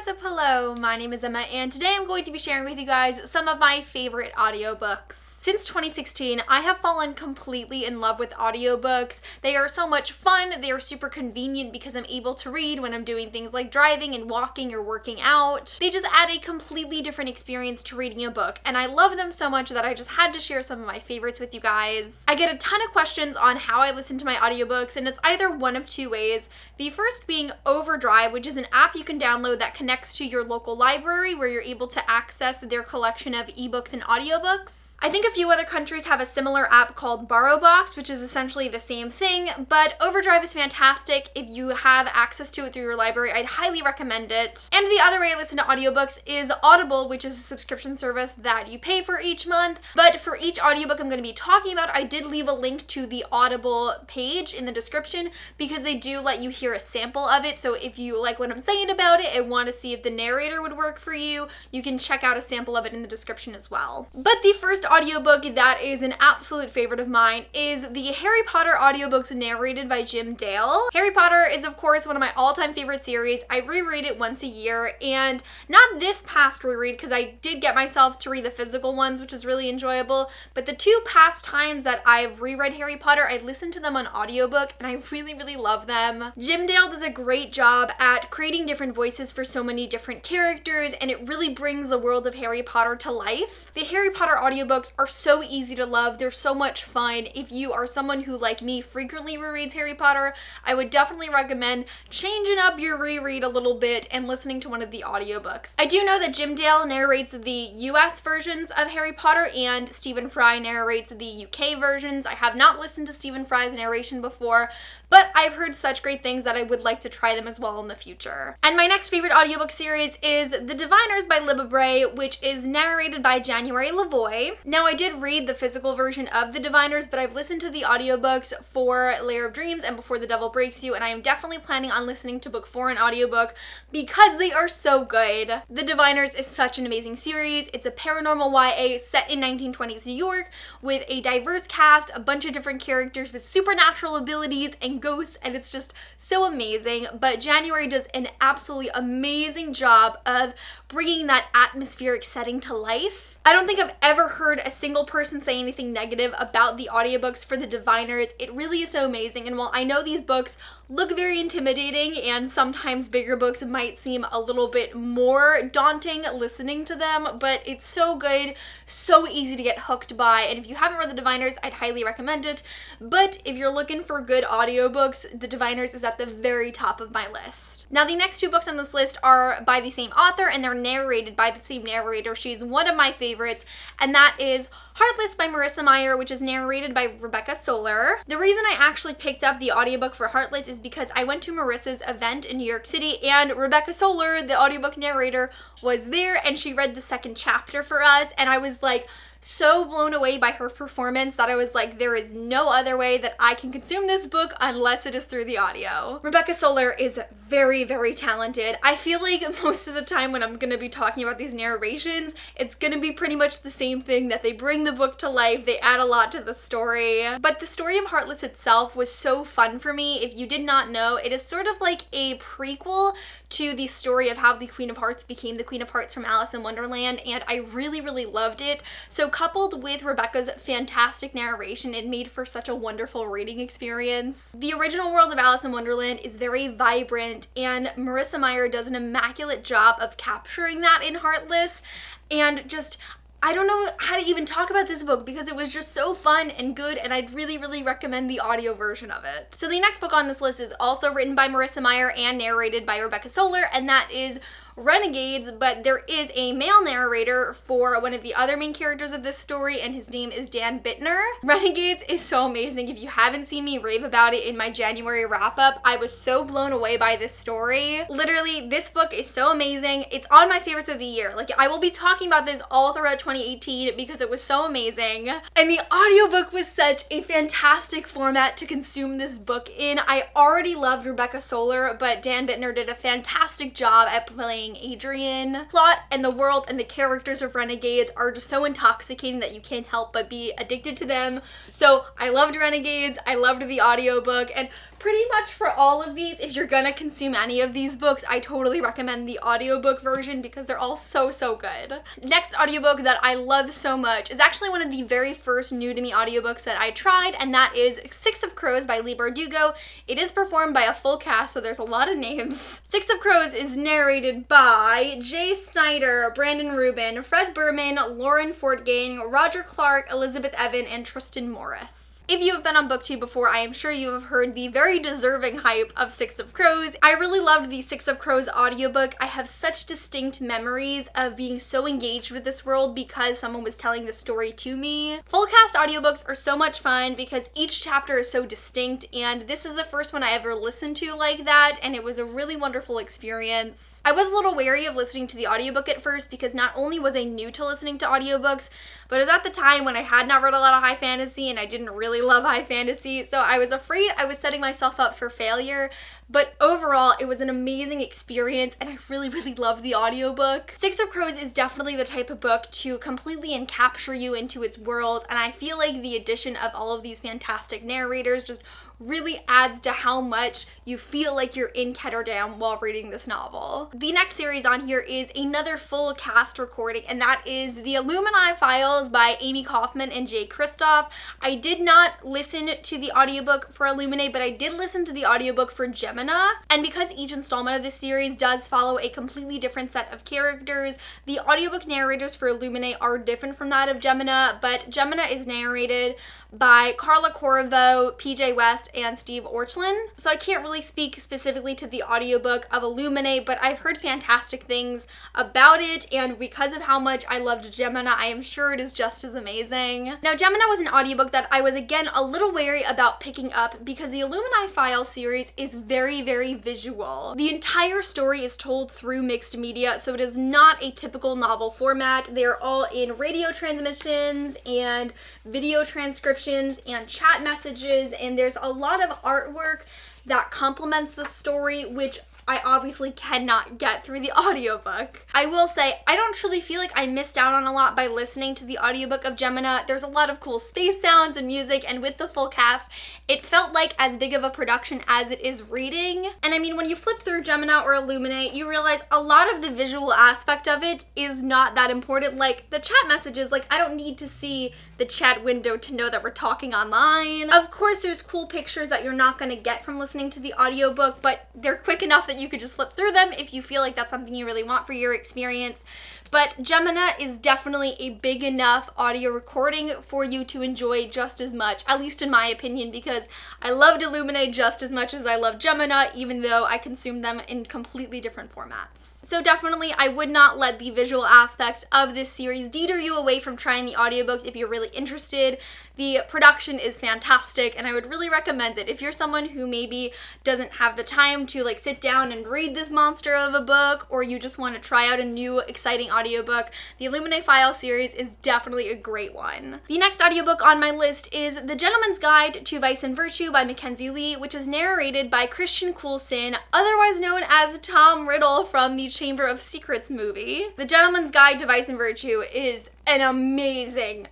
what's up? Hello, my name is Emma and today I'm going to be sharing with you guys some of my favorite audiobooks. Since 2016, I have fallen completely in love with audiobooks. They are so much fun, they are super convenient because I'm able to read when I'm doing things like driving and walking or working out. They just add a completely different experience to reading a book and I love them so much that I just had to share some of my favorites with you guys. I get a ton of questions on how I listen to my audiobooks and it's either one of two ways. The first being Overdrive, which is an app you can download that connects to your local library where you're able to access their collection of ebooks and audiobooks. I think a few other countries have a similar app called BorrowBox, which is essentially the same thing, but Overdrive is fantastic. If you have access to it through your library, I'd highly recommend it. And the other way I listen to audiobooks is Audible, which is a subscription service that you pay for each month. But for each audiobook I'm going to be talking about, I did leave a link to the Audible page in the description because they do let you hear a sample of it. So if you like what I'm saying about it and want to see if the narrator would work for you, you can check out a sample of it in the description as well. But the first audiobook that is an absolute favorite of mine is the Harry Potter audiobooks narrated by Jim Dale. Harry Potter is of course one of my all-time favorite series. I reread it once a year, and not this past reread because I did get myself to read the physical ones, which was really enjoyable, but the two past times that I've reread Harry Potter, I listened to them on audiobook and I really love them. Jim Dale does a great job at creating different voices for so many different characters and it really brings the world of Harry Potter to life. The Harry Potter audiobooks are so easy to love. They're so much fun. If you are someone who, like me, frequently rereads Harry Potter, I would definitely recommend changing up your reread a little bit and listening to one of the audiobooks. I do know that Jim Dale narrates the US versions of Harry Potter and Stephen Fry narrates the UK versions. I have not listened to Stephen Fry's narration before, but I've heard such great things that I would like to try them as well in the future. And my next favorite audiobook series is The Diviners by Libba Bray, which is narrated by January Lavoie. Now, I did read the physical version of The Diviners, but I've listened to the audiobooks for Lair of Dreams and Before the Devil Breaks You, and I am definitely planning on listening to book 4 in audiobook because they are so good. The Diviners is such an amazing series. It's a paranormal YA set in 1920s New York with a diverse cast, a bunch of different characters with supernatural abilities and ghosts, and it's just so amazing. But January does an absolutely amazing job of bringing that atmospheric setting to life. I don't think I've ever heard a single person say anything negative about the audiobooks for The Diviners. It really is so amazing, and while I know these books look very intimidating and sometimes bigger books might seem a little bit more daunting listening to them, but it's so good, so easy to get hooked by, and if you haven't read The Diviners, I'd highly recommend it. But if you're looking for good audiobooks, The Diviners is at the very top of my list. Now, the next two books on this list are by the same author and they're narrated by the same narrator. She's one of my favorites, and that is Heartless by Marissa Meyer, which is narrated by Rebecca Soler. The reason I actually picked up the audiobook for Heartless is because I went to Marissa's event in New York City and Rebecca Soler, the audiobook narrator, was there and she read the second chapter for us, and I was like so blown away by her performance that I was like, there is no other way that I can consume this book unless it is through the audio. Rebecca Soler is very talented. I feel like most of the time when I'm gonna be talking about these narrations, it's gonna be pretty much the same thing, that they bring the book to life, they add a lot to the story. But the story of Heartless itself was so fun for me. If you did not know, it is sort of like a prequel to the story of how the Queen of Hearts became the Queen of Hearts from Alice in Wonderland, and I really loved it. So coupled with Rebecca's fantastic narration, it made for such a wonderful reading experience. The original world of Alice in Wonderland is very vibrant, and Marissa Meyer does an immaculate job of capturing that in Heartless, and just I don't know how to even talk about this book because it was just so fun and good, and I'd really recommend the audio version of it. So the next book on this list is also written by Marissa Meyer and narrated by Rebecca Soler, and that is Renegades, but there is a male narrator for one of the other main characters of this story, and his name is Dan Bittner. Renegades is so amazing. If you haven't seen me rave about it in my January wrap-up, I was so blown away by this story. Literally, this book is so amazing. It's on my favorites of the year. Like, I will be talking about this all throughout 2018 because it was so amazing. And the audiobook was such a fantastic format to consume this book in. I already loved Rebecca Soler, but Dan Bittner did a fantastic job at playing Adrian. Plot and the world and the characters of Renegades are just so intoxicating that you can't help but be addicted to them. So I loved Renegades, I loved the audiobook, and pretty much for all of these, if you're gonna consume any of these books, I totally recommend the audiobook version because they're all so good. Next audiobook that I love so much is actually one of the very first new to me audiobooks that I tried, and that is Six of Crows by Leigh Bardugo. It is performed by a full cast, so there's a lot of names. Six of Crows is narrated by Jay Snyder, Brandon Rubin, Fred Berman, Lauren Fortgang, Roger Clark, Elizabeth Evan, and Tristan Morris. If you have been on BookTube before, I am sure you have heard the very deserving hype of Six of Crows. I really loved the Six of Crows audiobook. I have such distinct memories of being so engaged with this world because someone was telling the story to me. Full cast audiobooks are so much fun because each chapter is so distinct, and this is the first one I ever listened to like that, and it was a really wonderful experience. I was a little wary of listening to the audiobook at first because not only was I new to listening to audiobooks, but it was at the time when I had not read a lot of high fantasy and I didn't really love high fantasy, so I was afraid I was setting myself up for failure. But overall, it was an amazing experience and I really loved the audiobook. Six of Crows is definitely the type of book to completely capture you into its world, and I feel like the addition of all of these fantastic narrators just really adds to how much you feel like you're in Ketterdam while reading this novel. The next series on here is another full cast recording, and that is The Alumini Files by Amie Kaufman and Jay Kristoff. I did not listen to the audiobook for Alumini, but I did listen to the audiobook for Gemini. And because each installment of this series does follow a completely different set of characters, the audiobook narrators for Alumini are different from that of Gemini, but Gemini is narrated by Carla Corvo, PJ West, and Steve Orchlin. So I can't really speak specifically to the audiobook of Illuminate, but I've heard fantastic things about it, and because of how much I loved Gemini, I am sure it is just as amazing. Now, Gemini was an audiobook that I was again a little wary about picking up because the Alumini Files series is very visual. The entire story is told through mixed media, so it is not a typical novel format. They're all in radio transmissions and video transcriptions and chat messages, and there's a lot of artwork that complements the story, which I obviously cannot get through the audiobook. I will say, I don't truly feel like I missed out on a lot by listening to the audiobook of Gemini. There's a lot of cool space sounds and music, and with the full cast, it felt like as big of a production as it is reading. And I mean, when you flip through Gemini or Illuminate, you realize a lot of the visual aspect of it is not that important. Like the chat messages, like I don't need to see the chat window to know that we're talking online. Of course, there's cool pictures that you're not gonna get from listening to the audiobook, but they're quick enough that you could just flip through them if you feel like that's something you really want for your experience. But Gemini is definitely a big enough audio recording for you to enjoy just as much, at least in my opinion, because I loved Illuminate just as much as I love Gemini, even though I consumed them in completely different formats. So definitely, I would not let the visual aspect of this series deter you away from trying the audiobooks if you're really interested. The production is fantastic, and I would really recommend it if you're someone who maybe doesn't have the time to like sit down and read this monster of a book, or you just want to try out a new exciting audiobook. The Illuminate Files series is definitely a great one. The next audiobook on my list is The Gentleman's Guide to Vice and Virtue by Mackenzie Leigh, which is narrated by Christian Coulson, otherwise known as Tom Riddle from the Chamber of Secrets movie. The Gentleman's Guide to Vice and Virtue is an amazing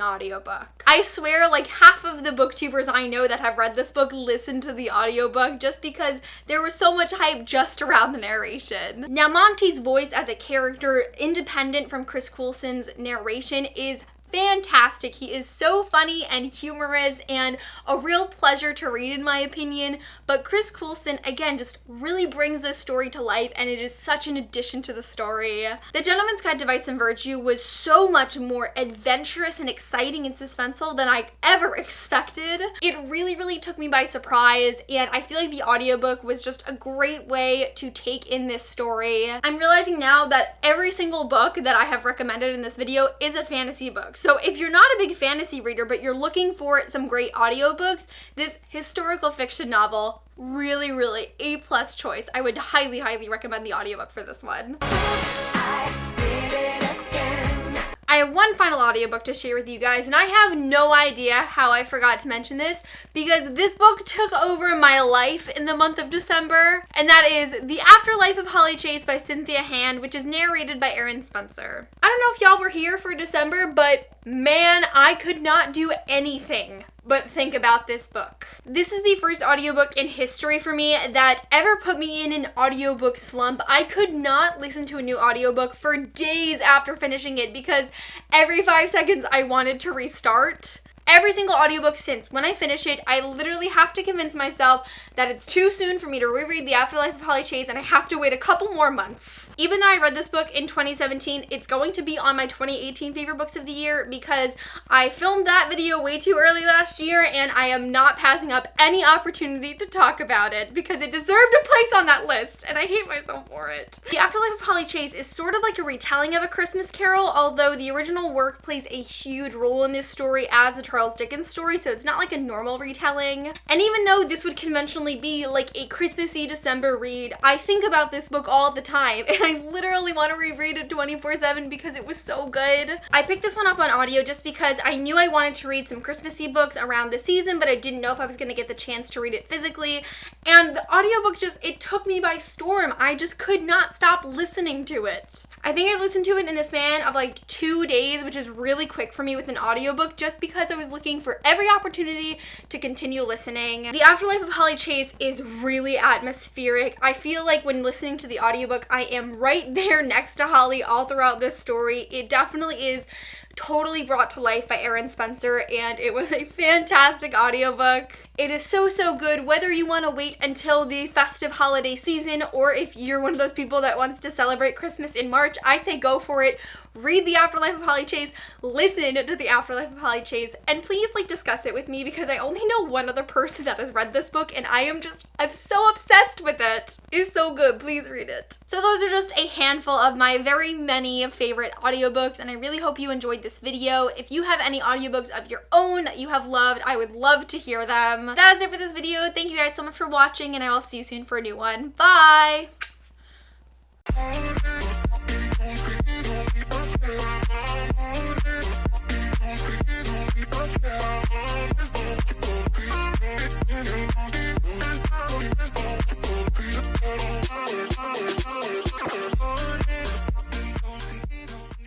audiobook. I swear like half of the booktubers I know that have read this book listened to the audiobook just because there was so much hype just around the narration. Now, Monty's voice as a character, independent from Chris Coulson's narration, is fantastic. He is so funny and humorous and a real pleasure to read in my opinion, but Chris Coulson again just really brings this story to life, and it is such an addition to the story. The Gentleman's Guide to Vice and Virtue was so much more adventurous and exciting and suspenseful than I ever expected. It really took me by surprise, and I feel like the audiobook was just a great way to take in this story. I'm realizing now that every single book that I have recommended in this video is a fantasy book. So if you're not a big fantasy reader, but you're looking for some great audiobooks, this historical fiction novel, really A+ choice. I would highly recommend the audiobook for this one. I have one final audiobook to share with you guys, and I have no idea how I forgot to mention this because this book took over my life in the month of December, and that is The Afterlife of Holly Chase by Cynthia Hand, which is narrated by Erin Spencer. I don't know if y'all were here for December, but man, I could not do anything But think about this book. This is the first audiobook in history for me that ever put me in an audiobook slump. I could not listen to a new audiobook for days after finishing it because every 5 seconds I wanted to restart. Every single audiobook since, when I finish it, I literally have to convince myself that it's too soon for me to reread The Afterlife of Holly Chase and I have to wait a couple more months. Even though I read this book in 2017, it's going to be on my 2018 favorite books of the year because I filmed that video way too early last year and I am not passing up any opportunity to talk about it because it deserved a place on that list and I hate myself for it. The Afterlife of Holly Chase is sort of like a retelling of A Christmas Carol, although the original work plays a huge role in this story as the Charles Dickens story, so it's not like a normal retelling. And even though this would conventionally be like a Christmassy December read, I think about this book all the time and I literally want to reread it 24/7 because it was so good. I picked this one up on audio just because I knew I wanted to read some Christmassy books around the season, but I didn't know if I was going to get the chance to read it physically. And the audiobook it took me by storm. I just could not stop listening to it. I think I listened to it in the span of like 2 days, which is really quick for me with an audiobook just because I was looking for every opportunity to continue listening. The Afterlife of Holly Chase is really atmospheric. I feel like when listening to the audiobook, I am right there next to Holly all throughout this story. It definitely is totally brought to life by Erin Spencer, and it was a fantastic audiobook. It is so good, whether you want to wait until the festive holiday season or if you're one of those people that wants to celebrate Christmas in March. I say go for it. Read The Afterlife of Holly Chase, listen to The Afterlife of Holly Chase, and please discuss it with me because I only know one other person that has read this book and I'm so obsessed with it. It's so good. Please read it. So those are just a handful of my very many favorite audiobooks and I really hope you enjoyed this video. If you have any audiobooks of your own that you have loved, I would love to hear them. That is it for this video. Thank you guys so much for watching and I will see you soon for a new one. Bye!